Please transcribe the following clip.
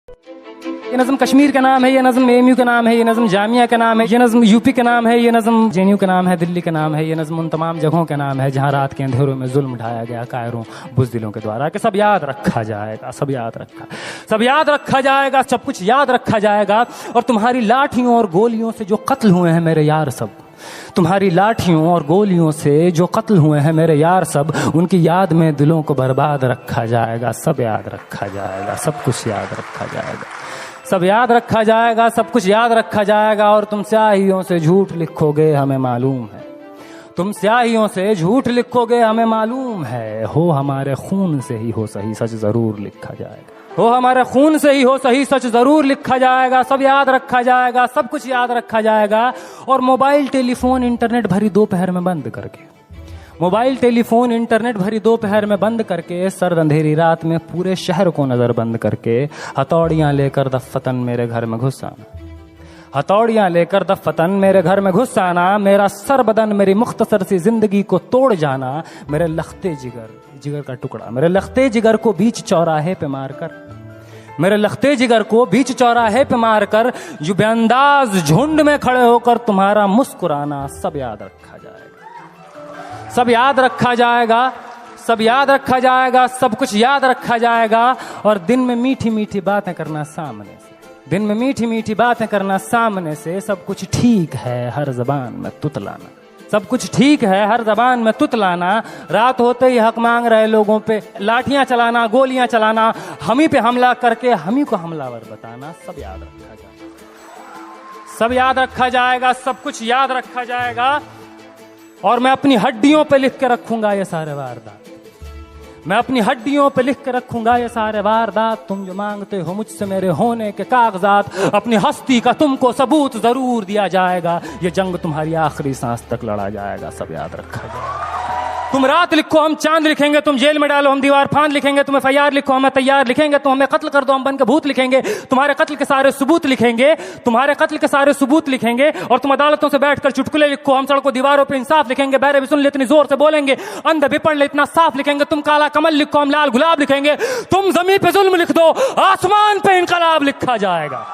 ये नज़म कश्मीर का नाम है, ये नज़म एमयू का नाम है, ये नज़म जामिया का नाम है, ये नज़म यूपी का नाम है, ये नज़म जेएनयू का नाम है, दिल्ली का नाम है, ये नज़म उन तमाम जगहों का नाम है जहाँ रात के अंधेरों में जुल्म ढाया गया कायरों बुज़दिलों के द्वारा। कि सब याद रखा जाएगा, सब याद रखा जाएगा, सब कुछ याद रखा जाएगा। और तुम्हारी लाठियों और गोलियों से जो कत्ल हुए हैं मेरे यार सब, तुम्हारी लाठियों और गोलियों से जो कत्ल हुए हैं मेरे यार सब, उनकी याद में दिलों को बर्बाद रखा जाएगा। सब याद रखा जाएगा, सब कुछ याद रखा जाएगा, सब याद रखा जाएगा, सब कुछ याद रखा जाएगा। और तुम स्याहियों से झूठ लिखोगे हमें मालूम है, तुम स्याहियों से झूठ लिखोगे हमें मालूम है। हो हमारे खून से ही हो सही सच जरूर लिखा जाएगा, हो हमारे खून से ही हो सही सच जरूर लिखा जाएगा। सब याद रखा जाएगा, सब कुछ याद रखा जाएगा। और मोबाइल टेलीफोन इंटरनेट भरी दोपहर में बंद करके, मोबाइल टेलीफोन इंटरनेट भरी दोपहर में बंद करके, सर्द अंधेरी रात में पूरे शहर को नजर बंद करके, हथौड़ियां लेकर दफ्फतन मेरे घर में घुस आना, हथौड़ियां लेकर दफ्फतन मेरे घर में घुस आना। मेरा सर बदन मेरी मुख्तसर सी जिंदगी को तोड़ जाना। मेरे लखते जिगर का टुकड़ा, मेरे लखते जिगर को बीच चौराहे पे मारकर, मेरे लखते जिगर को बीच चौराहे पे मारकर, जो बेअंदाज झुंड में खड़े होकर तुम्हारा मुस्कुराना, सब याद रखा जाएगा, सब याद रखा जाएगा, सब याद रखा जाएगा, सब कुछ याद रखा जाएगा। और दिन में मीठी मीठी बातें करना सामने से, दिन में मीठी मीठी बातें करना सामने से। सब कुछ ठीक है हर जबान में तुतलाना, सब कुछ ठीक है हर जबान में तुतलाना। रात होते ही हक मांग रहे लोगों पे लाठियां चलाना, गोलियां चलाना, हम ही पे हमला करके हम ही को हमलावर बताना। सब याद रखा जाएगा, सब याद रखा जाएगा, सब कुछ याद रखा जाएगा। और मैं अपनी हड्डियों पे लिख के रखूंगा ये सारे वारदात, मैं अपनी हड्डियों पे लिख के रखूंगा ये सारे वारदात। तुम जो मांगते हो मुझसे मेरे होने के कागजात, अपनी हस्ती का तुमको सबूत जरूर दिया जाएगा। ये जंग तुम्हारी आखिरी सांस तक लड़ा जाएगा, सब याद रखा जाएगा। तुम रात लिखो हम चांद लिखेंगे, तुम जेल में डालो हम दीवार फांद लिखेंगे, तुम FIR लिखो हमें तैयार लिखेंगे, तुम हमें कत्ल कर दो हम बन के भूत लिखेंगे, तुम्हारे कत्ल के सारे सबूत लिखेंगे, तुम्हारे कत्ल के सारे सबूत लिखेंगे। और तुम अदालतों से बैठकर चुटकुले लिखो, हम सड़कों दीवारों पे इंसाफ लिखेंगे, बहरे भी सुन ले इतनी जोर से बोलेंगे, अंधे भी पढ़ ले इतना साफ लिखेंगे। तुम काला कमल लिखो हम लाल गुलाब लिखेंगे, तुम जमीन पे जुल्म लिख दो आसमान पे इनकलाब लिखा जाएगा।